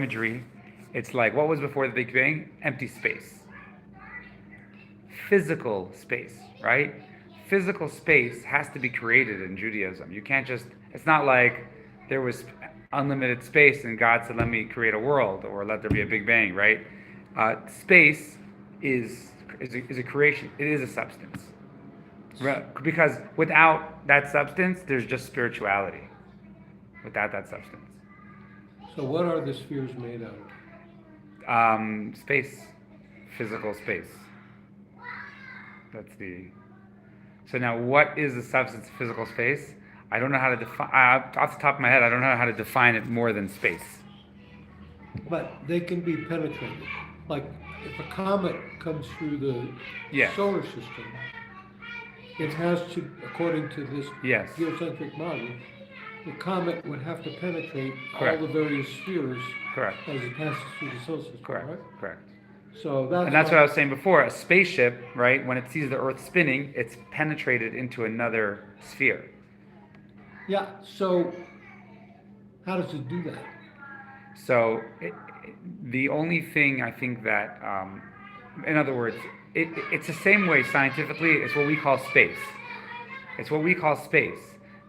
imagery, it's like, what was before the Big Bang? Empty space. Physical space, right? Physical space has to be created in Judaism. You can't just, it's not like there was unlimited space and God said, let me create a world or let there be a Big Bang, right? Space is a creation. It is a substance. Because without that substance, there's just spirituality. Without that substance. So what are the spheres made out of? Space. Physical space. That's the... So now, what is the substance of physical space? I don't know how to define... off the top of my head, I don't know how to define it more than space. But they can be penetrated. Like, if a comet comes through the solar system, it has to, according to this geocentric model, the comet would have to penetrate all the various spheres as it passes through the solar system, right? Correct. So that's what I was saying before. A spaceship, right, when it sees the Earth spinning, it's penetrated into another sphere. Yeah, so how does it do that? So the only thing I think that, in other words, it's the same way scientifically, it's what we call space. It's what we call space.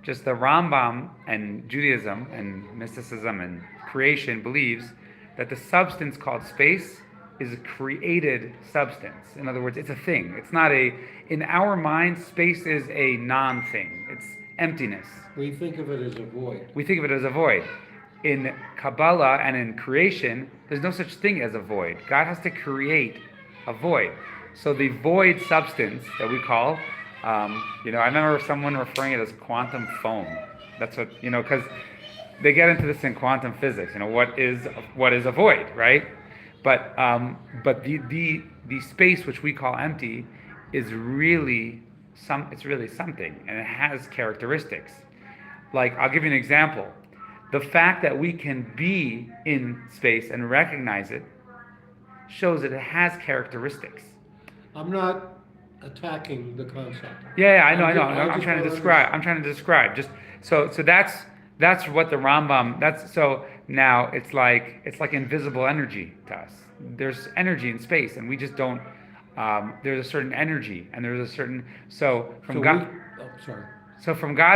Just the Rambam and Judaism and mysticism and creation believes that the substance called space is a created substance. In other words, it's a thing. It's not in our mind, space is a non-thing. It's emptiness. We think of it as a void. We think of it as a void. In Kabbalah and in creation, there's no such thing as a void. God has to create a void. So the void substance that we call, I remember someone referring it as quantum foam. That's what, because they get into this in quantum physics. What is a void, right? But the space which we call empty is really something, and it has characteristics. Like, I'll give you an example. The fact that we can be in space and recognize it shows that it has characteristics. I'm not attacking the concept. Yeah, I know. I'm trying to describe. Just so that's what the Rambam. So now it's like invisible energy to us. There's energy in space, and we just don't. There's a certain energy, and there's a certain. So from God's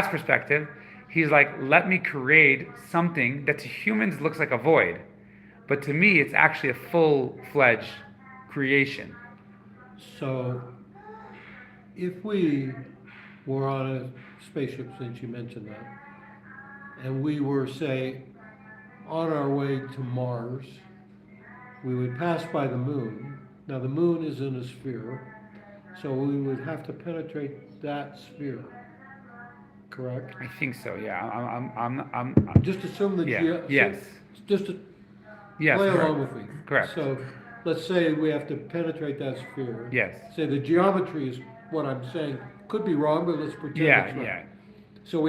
perspective, He's like, let me create something that to humans looks like a void, but to me, it's actually a full-fledged creation. So, if we were on a spaceship, since you mentioned that, and we were, say, on our way to Mars, we would pass by the moon. Now, the moon is in a sphere, so we would have to penetrate that sphere. Correct? I think so. Yeah. I'm just assume that. Yes. Just to play along with me. Correct. So, let's say we have to penetrate that sphere. Yes. Say the geometry is what I'm saying. Could be wrong, but let's pretend it's right. Yeah. So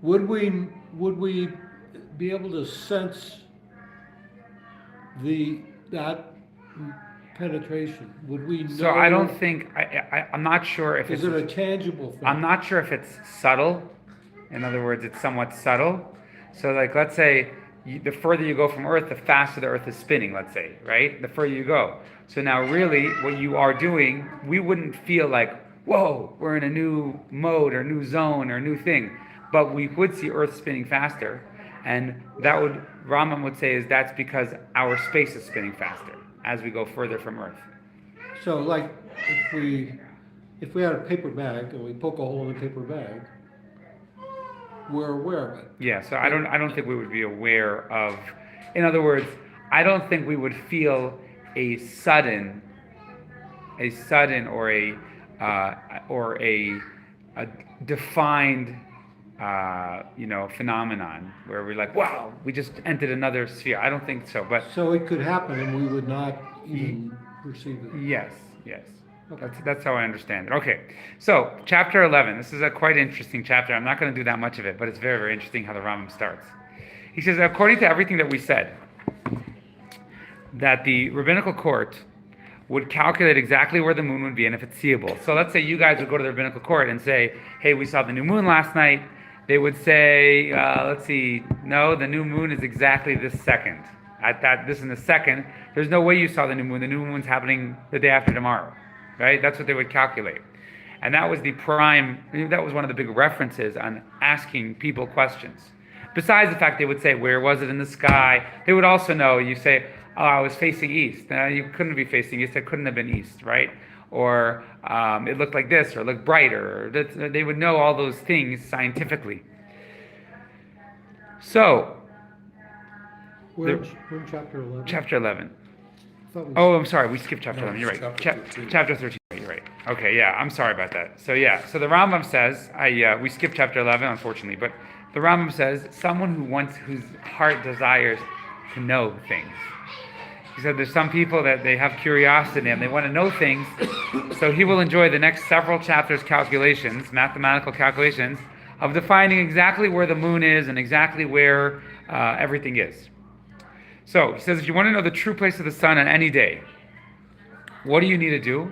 would we be able to sense that penetration? Would we know? So I don't think I'm not sure if is it a tangible thing? I'm not sure if it's subtle. In other words, it's somewhat subtle. So like, let's say the further you go from Earth, the faster the Earth is spinning. Let's say, right? The further you go. So now, really, what you are doing, we wouldn't feel like, whoa, we're in a new mode or new zone or new thing, but we would see Earth spinning faster, and Rambam would say that's because our space is spinning faster as we go further from Earth. So, like, if we had a paper bag and we poke a hole in the paper bag, we're aware of it. Yeah. So I don't think we would be aware of. In other words, I don't think we would feel a sudden or a defined phenomenon where we're like, wow, we just entered another sphere. I don't think so. But so it could happen and we would not even perceive it. Yes. Okay. That's how I understand it. Okay, so chapter 11. This is a quite interesting chapter. I'm not going to do that much of it, but it's very, very interesting how the Rambam starts. He says, according to everything that we said, that the rabbinical court would calculate exactly where the moon would be and if it's seeable. So let's say you guys would go to the rabbinical court and say, hey, we saw the new moon last night. They would say, no, the new moon is exactly this second. this in the second, there's no way you saw the new moon. The new moon's happening the day after tomorrow, right? That's what they would calculate. And that was that was one of the big references on asking people questions. Besides the fact they would say, where was it in the sky? They would also know, you say, oh, I was facing east. You couldn't be facing east. It couldn't have been east, right? Or it looked like this, or it looked brighter. They would know all those things scientifically. So, We're in chapter 11. chapter 11. Oh, I'm sorry. We skipped chapter 11. You're right. Chapter 13. Chapter 13. You're right. Okay, yeah. I'm sorry about that. So so the Rambam says, we skipped chapter 11, unfortunately, but the Rambam says someone whose heart desires to know things. He said there's some people that they have curiosity and they want to know things, so he will enjoy the next several chapters' calculations, mathematical calculations, of defining exactly where the moon is and exactly where everything is. So he says, if you want to know the true place of the sun on any day, what do you need to do?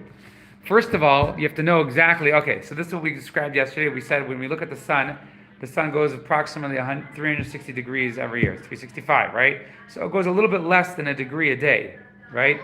First of all, you have to know exactly, okay, so this is what we described yesterday. We said when we look at the sun goes approximately 360 degrees every year. It's 365, right? So it goes a little bit less than a degree a day, right?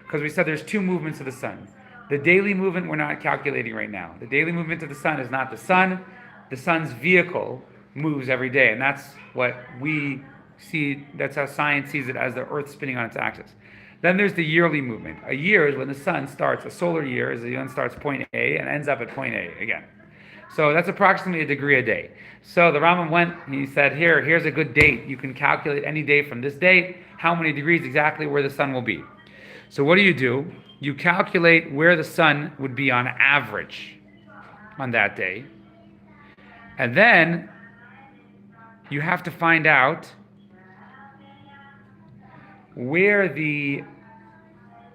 Because we said there's two movements of the sun. The daily movement we're not calculating right now. The daily movement of the sun is not the sun. The sun's vehicle moves every day, and that's what we see, that's how science sees it, as the Earth spinning on its axis. Then there's the yearly movement. A year is when the sun starts, a solar year is the sun starts point A and ends up at point A again. So that's approximately a degree a day. So the Rambam went and he said, here's a good date. You can calculate any day from this date, how many degrees exactly where the sun will be. So what do? You calculate where the sun would be on average on that day. And then you have to find out where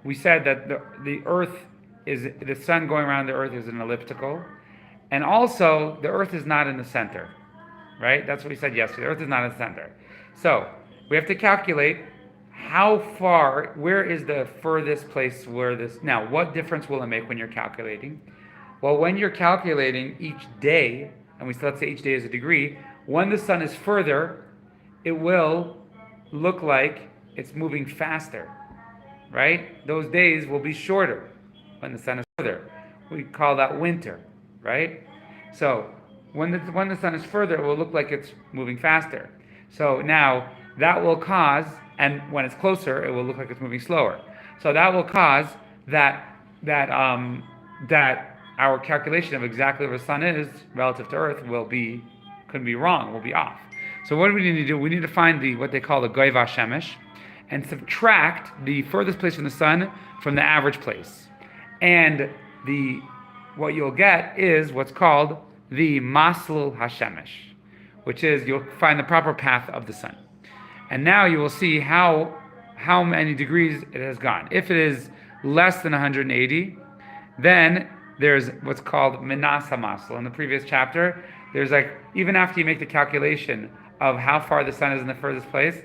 we said that the Earth is, the sun going around the Earth is an elliptical. And also, the Earth is not in the center, right? That's what we said yesterday. The Earth is not in the center. So, we have to calculate where is the furthest place where this... Now, what difference will it make when you're calculating? Well, when you're calculating each day, and let's say each day is a degree, when the sun is further, it will look like it's moving faster, right? Those days will be shorter when the sun is further. We call that winter. Right? So when the sun is further, it will look like it's moving faster. So now that will cause, and when it's closer, it will look like it's moving slower. So that will cause that our calculation of exactly where the sun is relative to Earth could be wrong, will be off. So what do we need to do? We need to find what they call the Goiva Shemesh and subtract the furthest place from the sun from the average place. And what you'll get is what's called the Maslul HaShemesh, which is you'll find the proper path of the sun. And now you will see how many degrees it has gone. If it is less than 180, then there's what's called Menasa Maslul. In the previous chapter, there's even after you make the calculation of how far the sun is in the furthest place,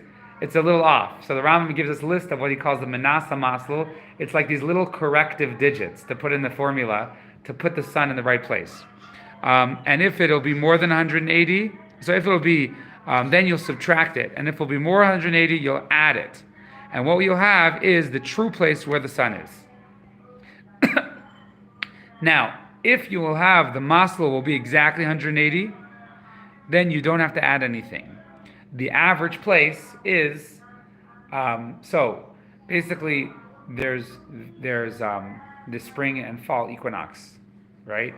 it's a little off. So the Rambam gives us a list of what he calls the Menasa Maslul. It's like these little corrective digits to put in the formula to put the sun in the right place. And if it'll be more than 180, so if it'll be, then you'll subtract it. And if it'll be more 180, you'll add it. And what you'll have is the true place where the sun is. Now, if you will have the maslul will be exactly 180, then you don't have to add anything. The average place is, so basically there's the spring and fall equinox, right?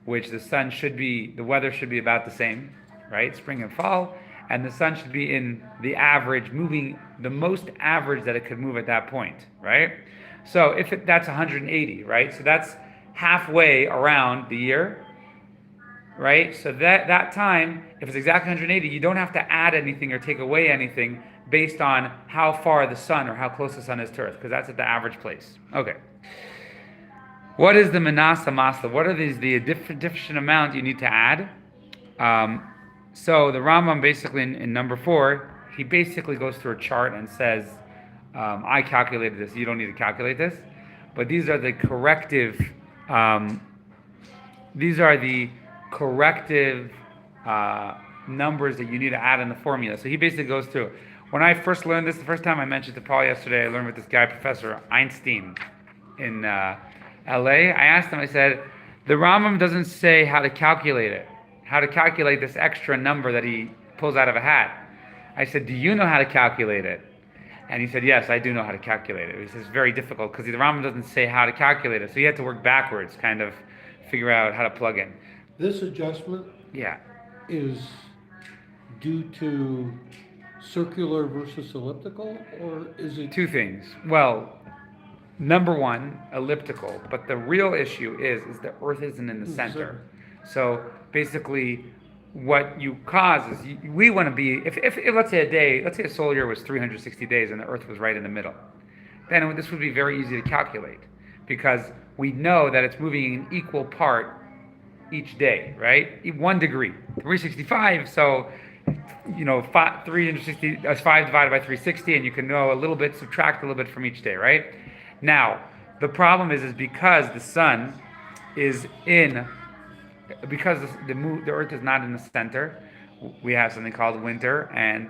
Which the weather should be about the same, right? Spring and fall, and the sun should be in the average, moving the most average that it could move at that point, right? So that's 180, right? So that's halfway around the year, right? So that time, if it's exactly 180, you don't have to add anything or take away anything based on how far the sun or how close the sun is to Earth, because that's at the average place. Okay. What is the Menasa Masla? What are the different amount you need to add? So the Rambam basically in number 4, he basically goes through a chart and says, I calculated this, you don't need to calculate this, but these are the corrective numbers that you need to add in the formula. So he basically goes through, When I first learned this, the first time I mentioned to Paul yesterday, I learned with this guy, Professor Einstein, in LA. I asked him, I said, the Rambam doesn't say how to calculate it, how to calculate this extra number that he pulls out of a hat. I said, do you know how to calculate it? And he said, yes, I do know how to calculate it. He says, it's very difficult because the Rambam doesn't say how to calculate it. So you had to work backwards, kind of figure out how to plug in. This adjustment Yeah. is due to circular versus elliptical, or is it? Two things. Well, number one, elliptical. But the real issue is the Earth isn't in the center. So basically, what you cause is we want to be, if let's say a solar year was 360 days and the Earth was right in the middle, then this would be very easy to calculate because we know that it's moving in equal part each day, right? 1 degree, 365. So, 360 is 5 divided by 360, and you can know a little bit, subtract a little bit from each day, right? Now, the problem is because the sun is because the Earth is not in the center, we have something called winter and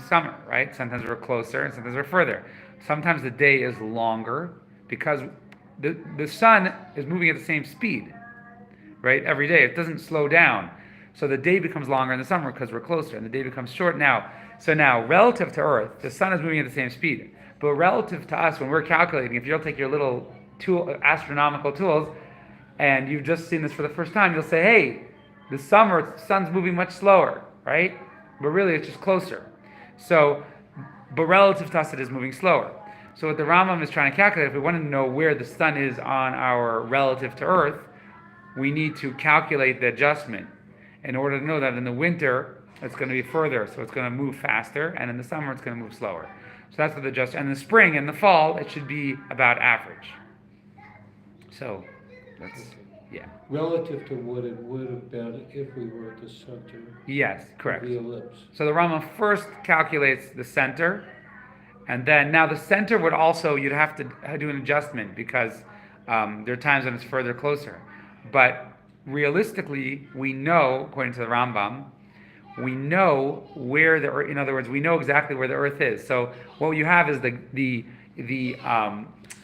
summer, right? Sometimes we're closer and sometimes we're further. Sometimes the day is longer because the sun is moving at the same speed, right? Every day. It doesn't slow down. So the day becomes longer in the summer because we're closer, and the day becomes short now. So now, relative to Earth, the sun is moving at the same speed. But relative to us, when we're calculating, if you'll take your little astronomical tools, and you've just seen this for the first time, you'll say, hey, the sun's moving much slower, right? But really, it's just closer. So, but relative to us, it is moving slower. So what the Rambam is trying to calculate, if we want to know where the sun is on our relative to Earth, we need to calculate the adjustment in order to know that in the winter, it's going to be further, so it's going to move faster, and in the summer, it's going to move slower. So that's what the adjustment. And in the spring and the fall, it should be about average. So that's, yeah. Relative to what it would have been if we were at the center Yes, correct. of the ellipse. So the Rambam first calculates the center, and then now the center would also, you'd have to do an adjustment because there are times when it's further closer. But realistically, we know, according to the Rambam, we know where the Earth, in other words, we know exactly where the Earth is. So what you have is the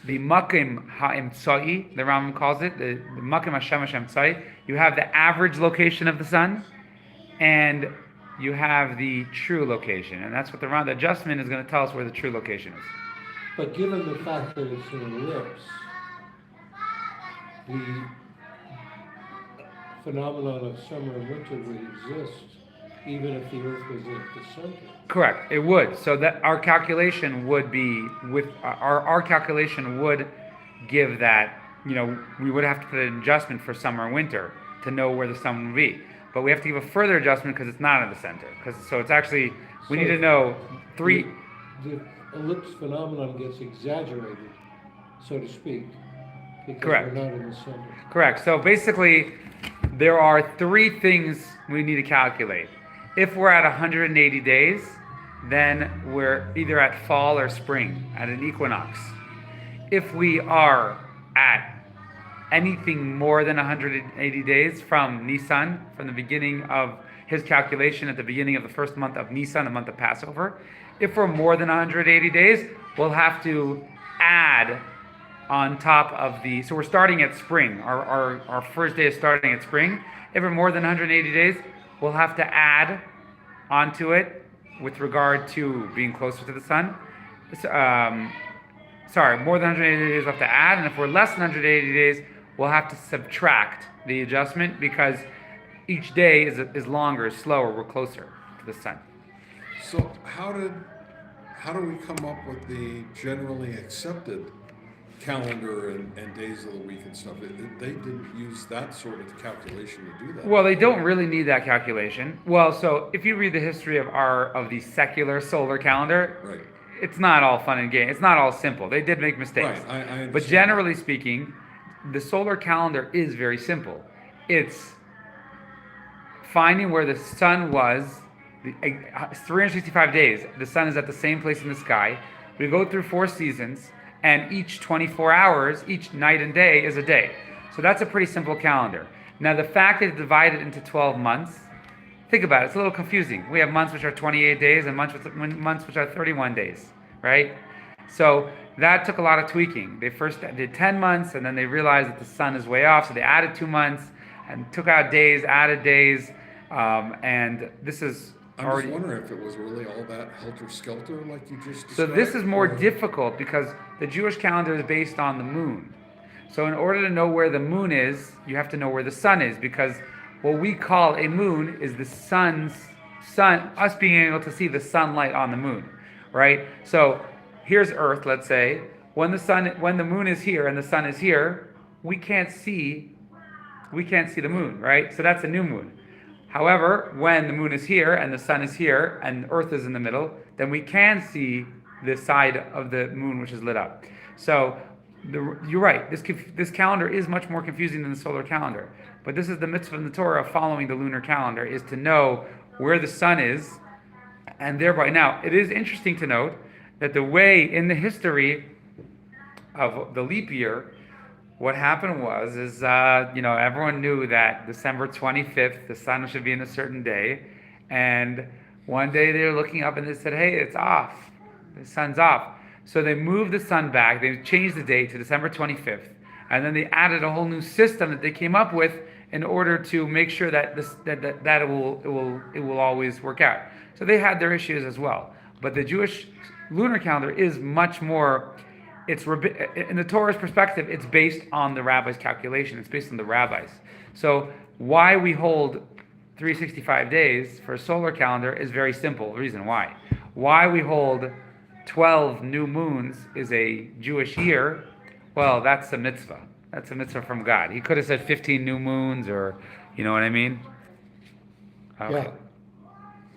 Makim Ha'imtsai, the Rambam calls it, the Makim Hashemesh Ha'imtsai. You have the average location of the sun, and you have the true location. And that's what the adjustment is going to tell us where the true location is. But given the fact that it's an ellipse, the phenomenon of summer and winter would exist even if the Earth was at the center. Correct, it would. So that our calculation would be with our calculation would give that, we would have to put an adjustment for summer and winter to know where the sun would be. But we have to give a further adjustment because it's not in the center. So it's actually, we need to know The ellipse phenomenon gets exaggerated, so to speak, because Correct. we're not in the center. Correct. So basically, there are 3 things we need to calculate. If we're at 180 days, then we're either at fall or spring, at an equinox. If we are at anything more than 180 days from Nisan, from the beginning of his calculation at the beginning of the first month of Nisan, the month of Passover, if we're more than 180 days, we'll have to add on top of so we're starting at spring. Our first day is starting at spring. If we're more than 180 days, we'll have to add onto it with regard to being closer to the sun. More than 180 days we'll have to add, and if we're less than 180 days, we'll have to subtract the adjustment because each day is longer, is slower, we're closer to the sun. So how do we come up with the generally accepted calendar and days of the week and stuff? They didn't use that sort of calculation to do that. Well, they don't really need that calculation. Well, so if you read the history of the secular solar calendar, Right. it's not all fun and games. It's not all simple. They did make mistakes. Right, I understand. But generally speaking, the solar calendar is very simple. It's finding where the sun was. 365 days, the sun is at the same place in the sky. We go through 4 seasons, and each 24 hours, each night and day is a day. So that's a pretty simple calendar. Now, the fact that it's divided into 12 months, think about it, it's a little confusing. We have months which are 28 days and months which are 31 days, right? So that took a lot of tweaking. They first did 10 months, and then they realized that the sun is way off, so they added 2 months and took out days, added days, and this is I'm already. just wondering if it was really all that helter-skelter like you just So described. this is more or- difficult because the Jewish calendar is based on the moon. So in order to know where the moon is, you have to know where the sun is, because what we call a moon is the us being able to see the sunlight on the moon, right? So here's Earth, let's say. When the moon is here and the sun is here, we can't see the moon, right? So that's a new moon. However, when the moon is here and the sun is here and Earth is in the middle, then we can see the side of the moon which is lit up. So you're right. This calendar is much more confusing than the solar calendar. But this is the mitzvah in the Torah of following the lunar calendar, is to know where the sun is, and thereby. Now, it is interesting to note that the way in the history of the leap year, what happened is everyone knew that December 25th, the sun should be in a certain day, and one day they were looking up and they said, hey, it's off. The sun's off. So they moved the sun back. They changed the date to December 25th, and then they added a whole new system that they came up with in order to make sure that it will always work out. So they had their issues as well. But the Jewish lunar calendar is much more. In the Torah's perspective, it's based on the rabbi's calculation. It's based on the rabbis. So why we hold 365 days for a solar calendar is very simple. The reason why. Why we hold 12 new moons is a Jewish year. Well, that's a mitzvah. That's a mitzvah from God. He could have said 15 new moons, or, you know what I mean? Okay. Yeah.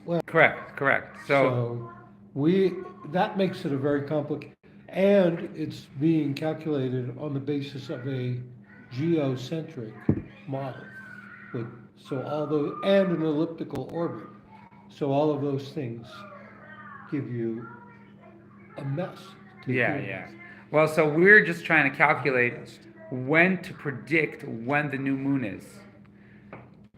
Well, Correct. So that makes it a very complicated, and it's being calculated on the basis of a geocentric model, and an elliptical orbit. So all of those things give you a mess. yeah. Well, so we're just trying to calculate when to predict when the new moon is.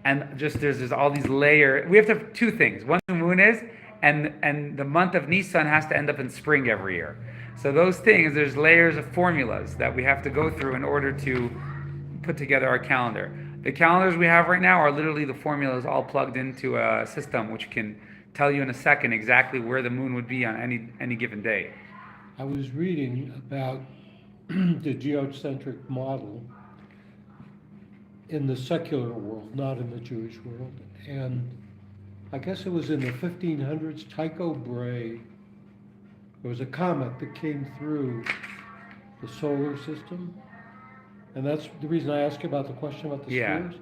And just there's all these layers. We have to have two things. When the moon is, and the month of Nisan has to end up in spring every year. So those things, there's layers of formulas that we have to go through in order to put together our calendar. The calendars we have right now are literally the formulas all plugged into a system which can tell you in a second exactly where the moon would be on any given day. I was reading about the geocentric model in the secular world, not in the Jewish world. And I guess it was in the 1500s, Tycho Brahe, there was a comet that came through the solar system. And that's the reason I asked you about the question about the spheres.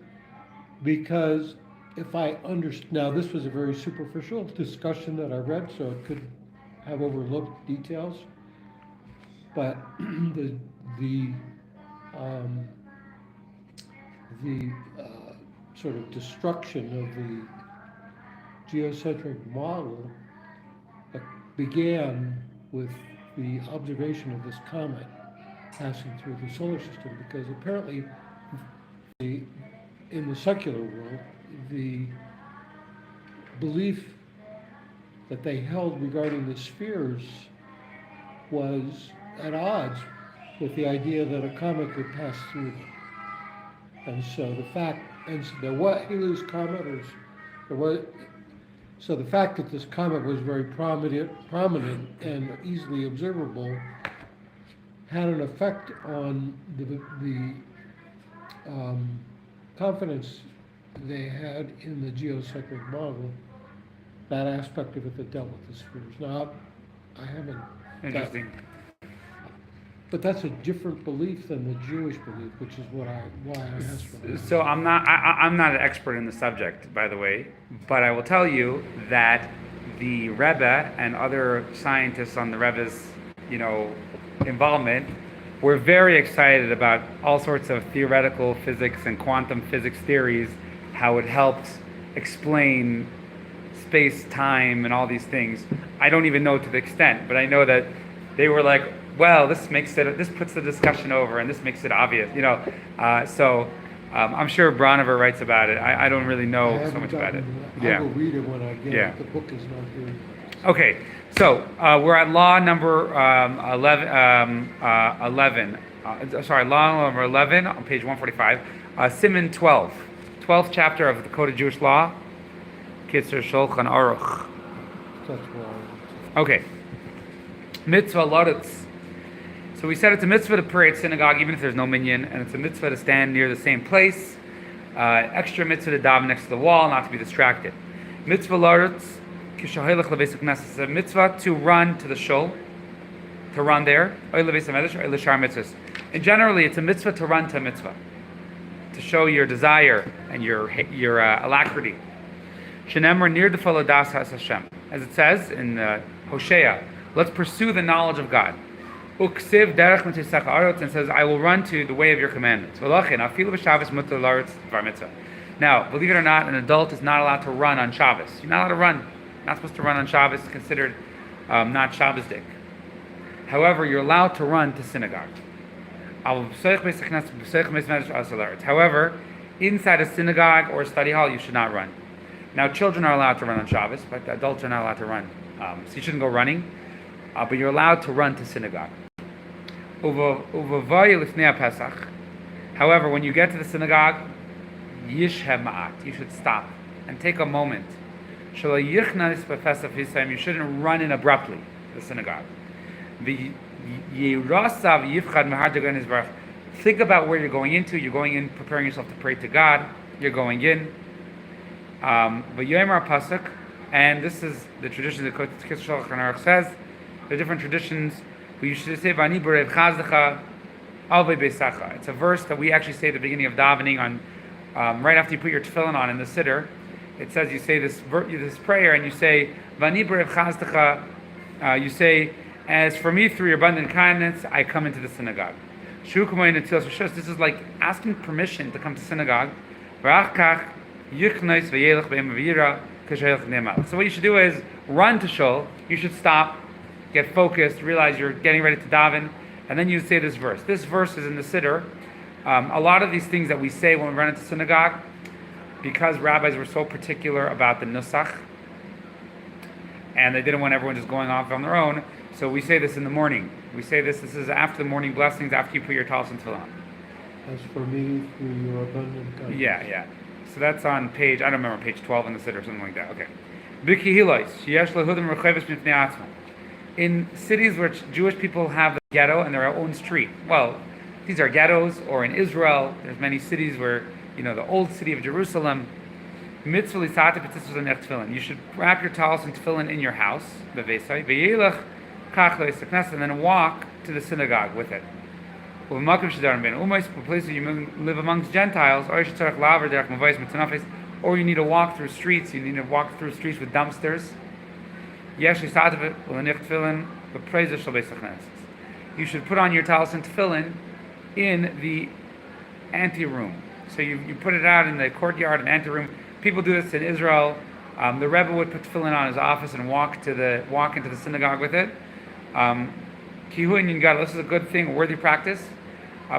Because if I understand, now this was a very superficial discussion that I read, so it could have overlooked details. But the sort of destruction of the geocentric model began with the observation of this comet passing through the solar system, because apparently in the secular world, the belief that they held regarding the spheres was at odds with the idea that a comet could pass through them. And so there was Halley's comet, so the fact that this comet was very prominent and easily observable had an effect on the confidence they had in the geocentric model, that aspect of it that dealt with the spheres. Now, I haven't. Interesting. But that's a different belief than the Jewish belief, which is why I asked for that. So I'm not an expert in the subject, by the way, but I will tell you that the Rebbe and other scientists on the Rebbe's, involvement were very excited about all sorts of theoretical physics and quantum physics theories, how it helped explain space, time, and all these things. I don't even know to the extent, but I know that they were like, well, this puts the discussion over, and this makes it obvious, So I'm sure Bronover writes about it. I don't really I know so haven't much about it. gotten, I will read it when I get Yeah. it. The book is not here. Okay, so we're at law number 11. Law number 11 on page 145. Siman 12. 12th chapter of the Code of Jewish Law. Kitzer Shulchan Aruch. That's why. Okay. Mitzvah Loditz. So we said it's a mitzvah to pray at synagogue even if there's no minyan, and it's a mitzvah to stand near the same place. Extra mitzvah to daven next to the wall, not to be distracted. Mitzvah Loditz. It's a mitzvah to run to the shul, to run there. And generally, it's a mitzvah to run to a mitzvah, to show your desire and your alacrity. Shenemar near the follow das Hashem, as it says in Hosea. Let's pursue the knowledge of God. Uksiv derech mitzvah arotz, and says, I will run to the way of your commandments. Now, believe it or not, an adult is not allowed to run on Shabbos. You're not allowed to run. Not supposed to run on Shabbos. It's considered not Shabbos-dik. However, you're allowed to run to synagogue. However, inside a synagogue or a study hall, you should not run. Now, children are allowed to run on Shabbos, but adults are not allowed to run. So you shouldn't go running, but you're allowed to run to synagogue. However, when you get to the synagogue, you should stop and take a moment. You shouldn't run in abruptly to the synagogue. Think about where you're going into. You're going in preparing yourself to pray to God. You're going in. And this is the tradition that Kitzer Shulchan Aruch says. There are different traditions. But you should say, it's a verse that we actually say at the beginning of davening on right after you put your tefillin on in the siddur. It says you say this prayer and you say, you say, as for me through your abundant kindness, I come into the synagogue. This is like asking permission to come to synagogue. So what you should do is run to shul. You should stop, get focused, realize you're getting ready to daven, and then you say this verse. This verse is in the siddur. A lot of these things that we say when we run into synagogue, because rabbis were so particular about the nusach, and they didn't want everyone just going off on their own, so we say this in the morning. We say this is after the morning blessings, after you put your talis and tefillin on. As for me, through your abundant kindness. Yeah. So that's on page, I don't remember, page 12 in the siddur or something like that. Okay. In cities where Jewish people have the ghetto and their own street. Well, these are ghettos, or in Israel, there's many cities where, the old city of Jerusalem. You should wrap your talis and tefillin in your house, and then walk to the synagogue with it. Places where you live amongst Gentiles, or you need to walk through streets. You need to walk through streets with dumpsters. You should put on your talis and tefillin in the anteroom. So you put it out in the courtyard and anteroom. People do this in Israel. The Rebbe would put tefillin on his office and walk into the synagogue with it. This is a good thing, a worthy practice.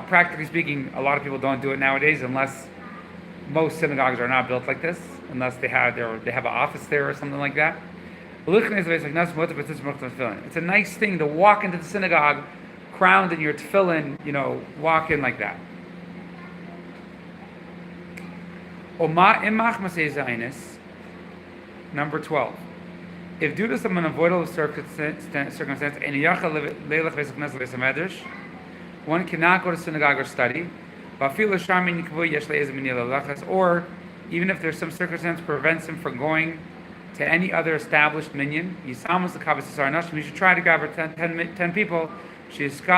Practically speaking, a lot of people don't do it nowadays, unless most synagogues are not built like this, unless they have an office there or something like that. It's a nice thing to walk into the synagogue crowned in your tefillin, walk in like that. Number 12. If due to some unavoidable circumstance, one cannot go to synagogue or study, or even if there's some circumstance prevents him from going to any other established minyan, you should try to gather 10 people. If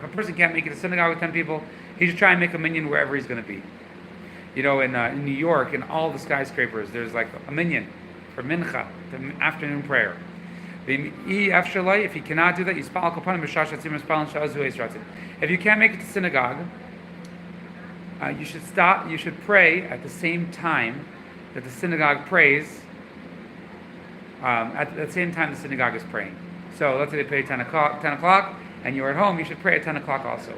a person can't make it to synagogue with 10 people, he should try and make a minyan wherever he's going to be. In New York, in all the skyscrapers, there's like a minyan for mincha, the afternoon prayer. If he cannot do that, if you can't make it to synagogue, you should pray at the same time that the synagogue prays, at the same time the synagogue is praying. So let's say they pray 10 o'clock, and you're at home, you should pray at 10 o'clock also.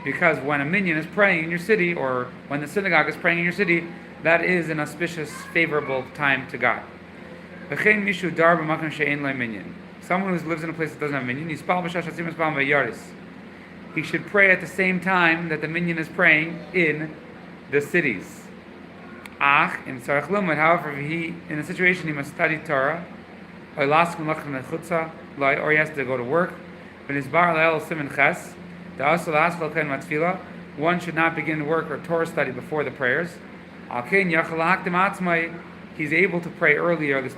because when a minyan is praying in your city, or when the synagogue is praying in your city, that is an auspicious, favorable time to God. V'chein mishu dar b'makom she'ein lo minyan. Someone who lives in a place that doesn't have minyan, yispal b'shas hatzibur yispal v'yaris. He should pray at the same time that the minyan is praying in the cities. In tzarech limud, however, in a situation he must study Torah, or he has to go to work. One should not begin work or Torah study before the prayers. He's able to pray earlier.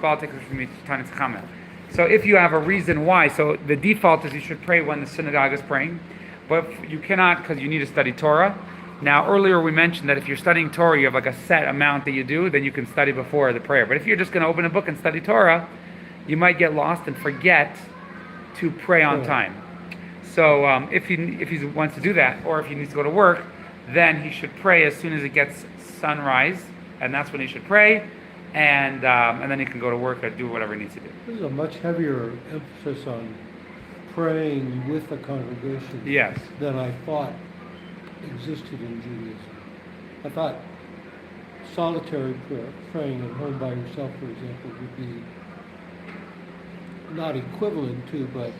So if you have a reason why, so the default is you should pray when the synagogue is praying, but you cannot because you need to study Torah. Now, earlier we mentioned that if you're studying Torah, you have like a set amount that you do, then you can study before the prayer. But if you're just going to open a book and study Torah, you might get lost and forget to pray on time. So if he wants to do that, or if he needs to go to work, then he should pray as soon as it gets sunrise, and that's when he should pray, and then he can go to work or do whatever he needs to do. There's a much heavier emphasis on praying with the congregation Yes. than I thought existed in Judaism. I thought solitary prayer, praying at home by yourself, for example, would be not equivalent to, but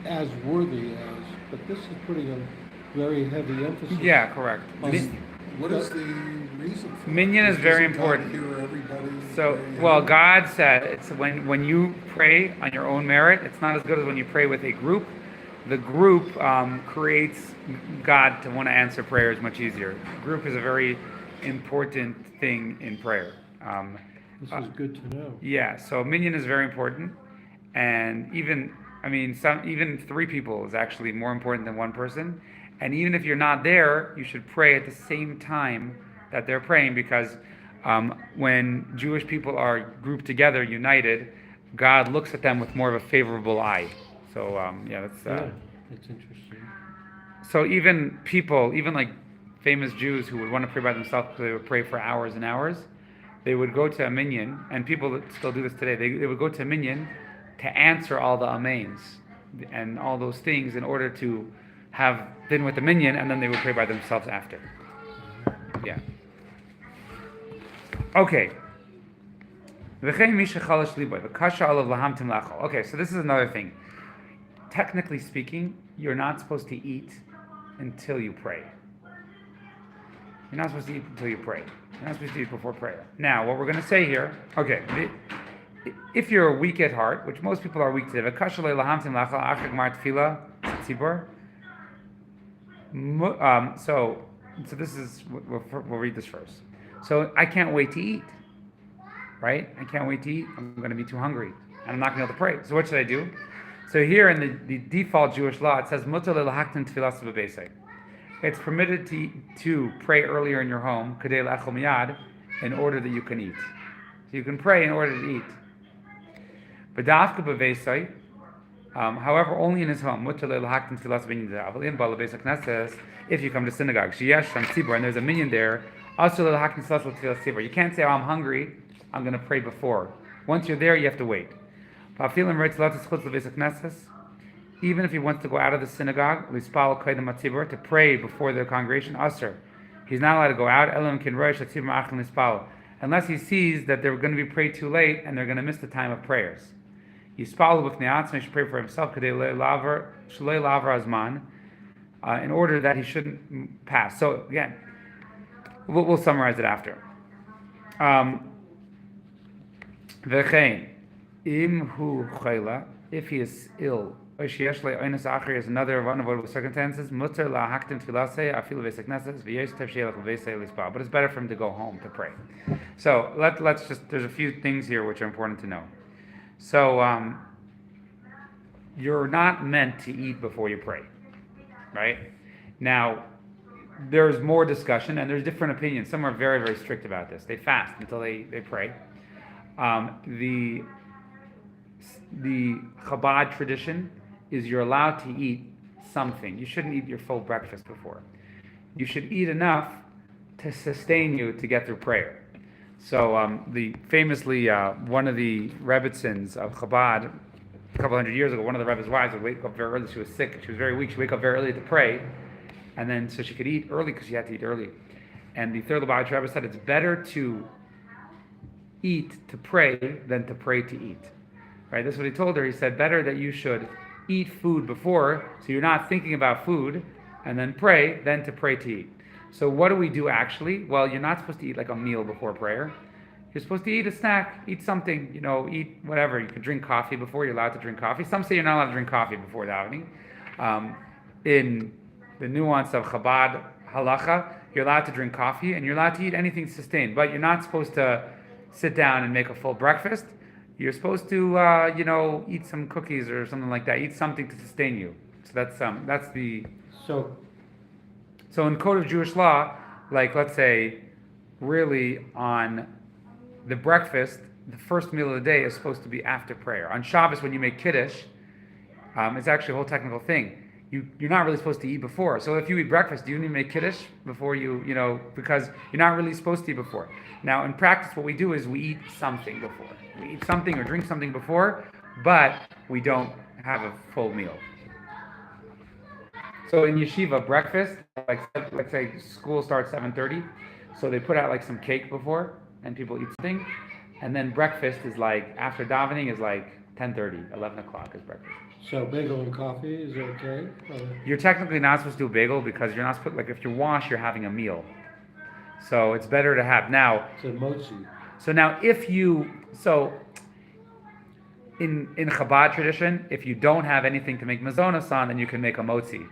as worthy as. But this is putting a very heavy emphasis. Yeah, correct. on- What is the reason for Minyan that? is very Isn't God important. hear everybody So, praying? well, God said it's when you pray on your own merit, it's not as good as when you pray with a group. The group creates God to want to answer prayers much easier. Group is a very important thing in prayer. This is good to know. Yeah, so minyan is very important, and even three people is actually more important than one person. And even if you're not there, you should pray at the same time that they're praying, because when Jewish people are grouped together, united, God looks at them with more of a favorable eye. So that's interesting. so even people, even like famous Jews who would want to pray by themselves because they would pray for hours and hours, they would go to a minyan, and people that still do this today, they would go to a minyan to answer all the amens and all those things in order to have been with the minyan, and then they would pray by themselves after. Yeah. Okay. Okay, so this is another thing. Technically speaking, you're not supposed to eat until you pray. You're not supposed to eat until you pray. You're not supposed to eat before prayer. Now, what we're going to say here, okay, if you're weak at heart, which most people are weak today, so this is, we'll read this first. So I can't wait to eat, right? I can't wait to eat. I'm going to be too hungry, and I'm not going to be able to pray. So what should I do? So here in the default Jewish law, it says it's permitted to pray earlier in your home, in order that you can eat. So you can pray in order to eat. However, only in his home. If you come to synagogue, and there's a minyan there, you can't say, "Oh, I'm hungry, I'm going to pray before." Once you're there, you have to wait. Even if he wants to go out of the synagogue, to pray before the congregation, he's not allowed to go out, unless he sees that they're going to be prayed too late and they're going to miss the time of prayers. He should pray for himself in order that he shouldn't pass. So again, we'll summarize it after. If he is ill, is another one of those circumstances. But it's better for him to go home to pray. So let's just, there's a few things here which are important to know. So you're not meant to eat before you pray, right? Now, there's more discussion and there's different opinions. Some are very, very strict about this. They fast until they pray. The Chabad tradition is you're allowed to eat something. You shouldn't eat your full breakfast before. You should eat enough to sustain you to get through prayer. So famously, one of the Rebbitzins of Chabad, a couple hundred years ago, one of the Rebbe's wives would wake up very early. She was sick. She was very weak. She'd wake up very early to pray. and then so she could eat early because she had to eat early. And the third Lubavitcher Rebbe said it's better to eat to pray than to pray to eat. Right? That's what he told her. He said better that you should eat food before, so you're not thinking about food, and then pray than to pray to eat. So what do we do actually? Well, you're not supposed to eat like a meal before prayer. You're supposed to eat a snack, eat something, eat whatever. You can drink coffee before, you're allowed to drink coffee. Some say you're not allowed to drink coffee before davening. In the nuance of Chabad halacha, you're allowed to drink coffee and you're allowed to eat anything sustained, but you're not supposed to sit down and make a full breakfast. You're supposed to, eat some cookies or something like that. Eat something to sustain you. So that's the. So in code of Jewish law, like let's say, really on the breakfast, the first meal of the day is supposed to be after prayer. On Shabbos, when you make Kiddush, it's actually a whole technical thing. You're not really supposed to eat before. So if you eat breakfast, do you need to make Kiddush before because you're not really supposed to eat before. Now, in practice, what we do is we eat something before. We eat something or drink something before, but we don't have a full meal. So in yeshiva, breakfast, like let's say school starts 7:30, so they put out like some cake before, and people eat something, and then breakfast is like after davening is like 10:30, 11 o'clock is breakfast. So bagel and coffee is okay? You're technically not supposed to do a bagel because you're not supposed, like if you wash, you're having a meal. So it's better to have now. It's a motzi. So now in Chabad tradition, if you don't have anything to make mazonos on, then you can make a motzi.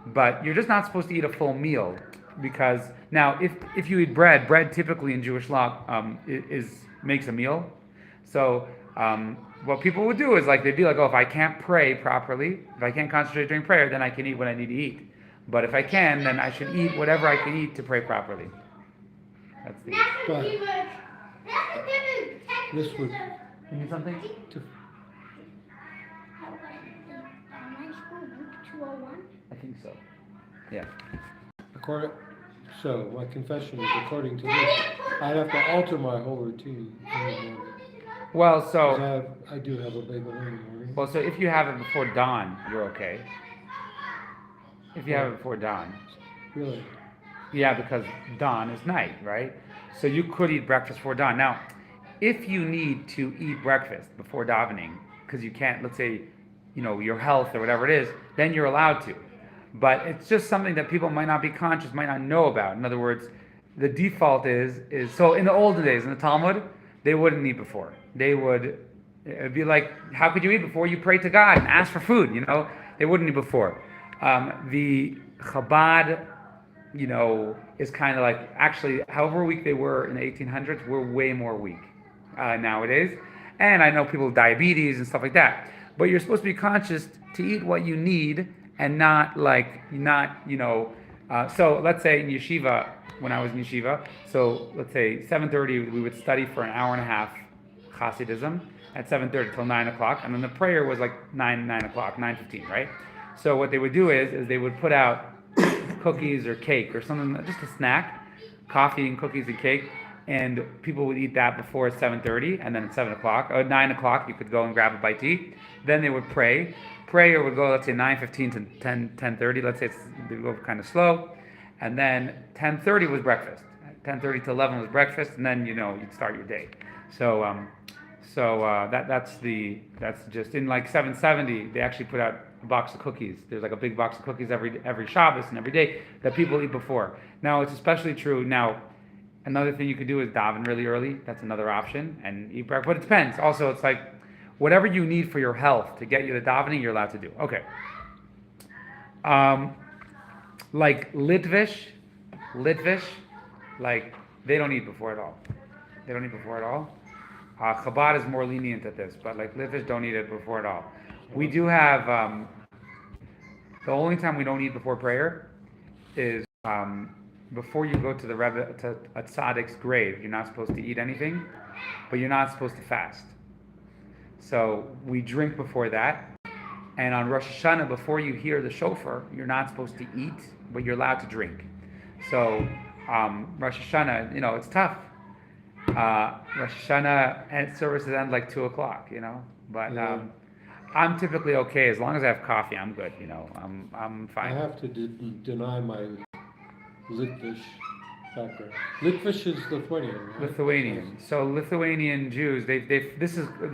But you're just not supposed to eat a full meal because now if you eat bread typically in Jewish law makes a meal. So what people would do is like they'd be like, oh, if I can't pray properly, if I can't concentrate during prayer, then I can eat what I need to eat. But if I can, then I should eat whatever I can eat to pray properly. That's the. But this would. You need something? I think so. Yeah. So my confession is according to this, I'd have to alter my whole routine in the morning. Well, 'Cause I do have a bagel in the morning. so if you have it before dawn, you're okay. If you have it before dawn. Really? Yeah, because dawn is night, right? So you could eat breakfast before dawn. Now, if you need to eat breakfast before davening, because you can't, let's say, your health or whatever it is, then you're allowed to. But it's just something that people might not be conscious, might not know about. In other words, the default is so in the olden days, in the Talmud, they wouldn't eat before. It'd be like, how could you eat before you pray to God and ask for food? They wouldn't eat before. The Chabad, is kind of like, actually, however weak they were in the 1800s, we're way more weak nowadays. And I know people with diabetes and stuff like that. But you're supposed to be conscious to eat what you need and not. So let's say in yeshiva, when I was in yeshiva, so let's say 7:30 we would study for an hour and a half Hasidism at 7:30 till 9 o'clock, and then the prayer was like 9 o'clock, 9:15, right? So what they would do is they would put out cookies or cake or something, just a snack, coffee and cookies and cake, and people would eat that before 7:30, and then at 7 o'clock, or 9 o'clock, you could go and grab a bite to eat. Then they would pray. Prayer would go, let's say 9:15 to 10:30. Let's say they would go kind of slow, and then 10:30 was breakfast. 10:30 to 11 was breakfast, and then you'd start your day. That's just in like 770. They actually put out a box of cookies. There's like a big box of cookies every Shabbos and every day that people eat before. Now it's especially true now. Another thing you could do is daven really early. That's another option, and eat breakfast. But it depends. Also, it's like whatever you need for your health to get you to davening, you're allowed to do. Okay. Like Litvish, like they don't eat before at all. They don't eat before at all. Chabad is more lenient at this, but like Litvish don't eat it before at all. We do have the only time we don't eat before prayer is before you go to the Rebbe, to a tzaddik's grave. You're not supposed to eat anything, but you're not supposed to fast. So we drink before that. And on Rosh Hashanah, before you hear the shofar, you're not supposed to eat, but you're allowed to drink. So Rosh Hashanah, it's tough. Rosh Hashanah and services end like 2 o'clock, but I'm typically okay as long as I have coffee. I'm good. I'm I fine. have to deny my Litvish background. Litvish is Lithuanian, right? Lithuanian. So Lithuanian Jews,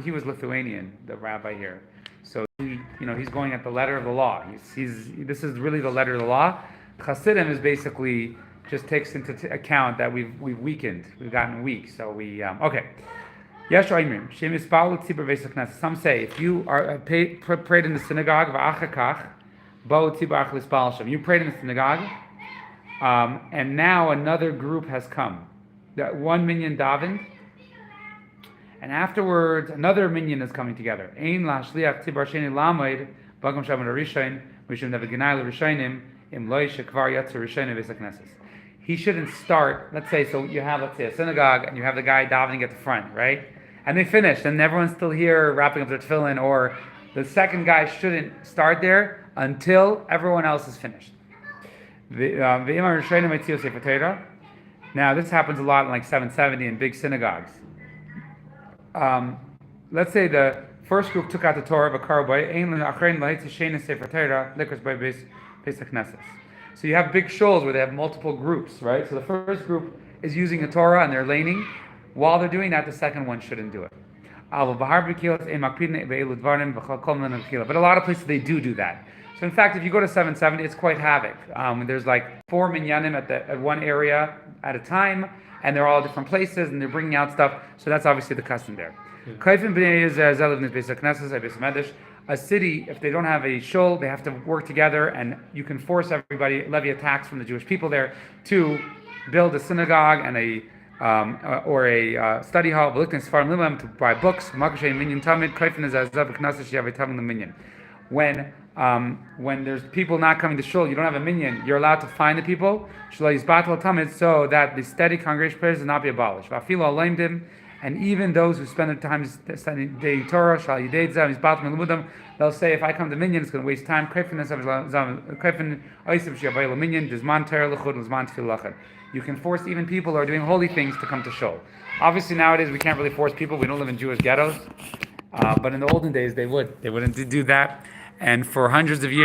he was Lithuanian, the rabbi here. So he's going at the letter of the law. This is really the letter of the law. Hasidim is basically just takes into account that we've weakened, we've gotten weak. So okay. Yesh oimrim, shem yispalu tzibur beis hakneses. Some say if you are prayed in the synagogue, v'achakach, bo tzibur ach lispal shem. You prayed in the synagogue, and now another group has come. That one minyan davened, and afterwards another minyan is coming together. Ein la shliach tzibur sheni lamoid bagam shabbat arishain mishum david genai l'rishainim im loy shekvar yatzer rishainim beis hakneses. He shouldn't start. Let's say a synagogue, and you have the guy davening at the front, right? And they finished, and everyone's still here wrapping up their tefillin, or the second guy shouldn't start there until everyone else is finished. Now, this happens a lot in like 770 in big synagogues. Let's say the first group took out the Torah, so you have big shuls where they have multiple groups, right? So the first group is using the Torah and they're laning. While they're doing that, the second one shouldn't do it. But a lot of places they do that. So in fact, if you go to 770, it's quite havoc. There's like 4 minyanim at one area at a time, and they're all different places, and they're bringing out stuff. So that's obviously the custom there. A city, if they don't have a shul, they have to work together, and you can force everybody, levy a tax from the Jewish people there, to build a synagogue and a study hall, to buy books. When there's people not coming to shul, you don't have a minyan, you're allowed to find the people, so that the steady congregation prayers does not be abolished. And even those who spend their time studying Torah, they'll say, if I come to minyan, it's going to waste time. You can force even people who are doing holy things to come to shul. Obviously, nowadays we can't really force people. We don't live in Jewish ghettos. But in the olden days, they wouldn't do that. And for hundreds of years,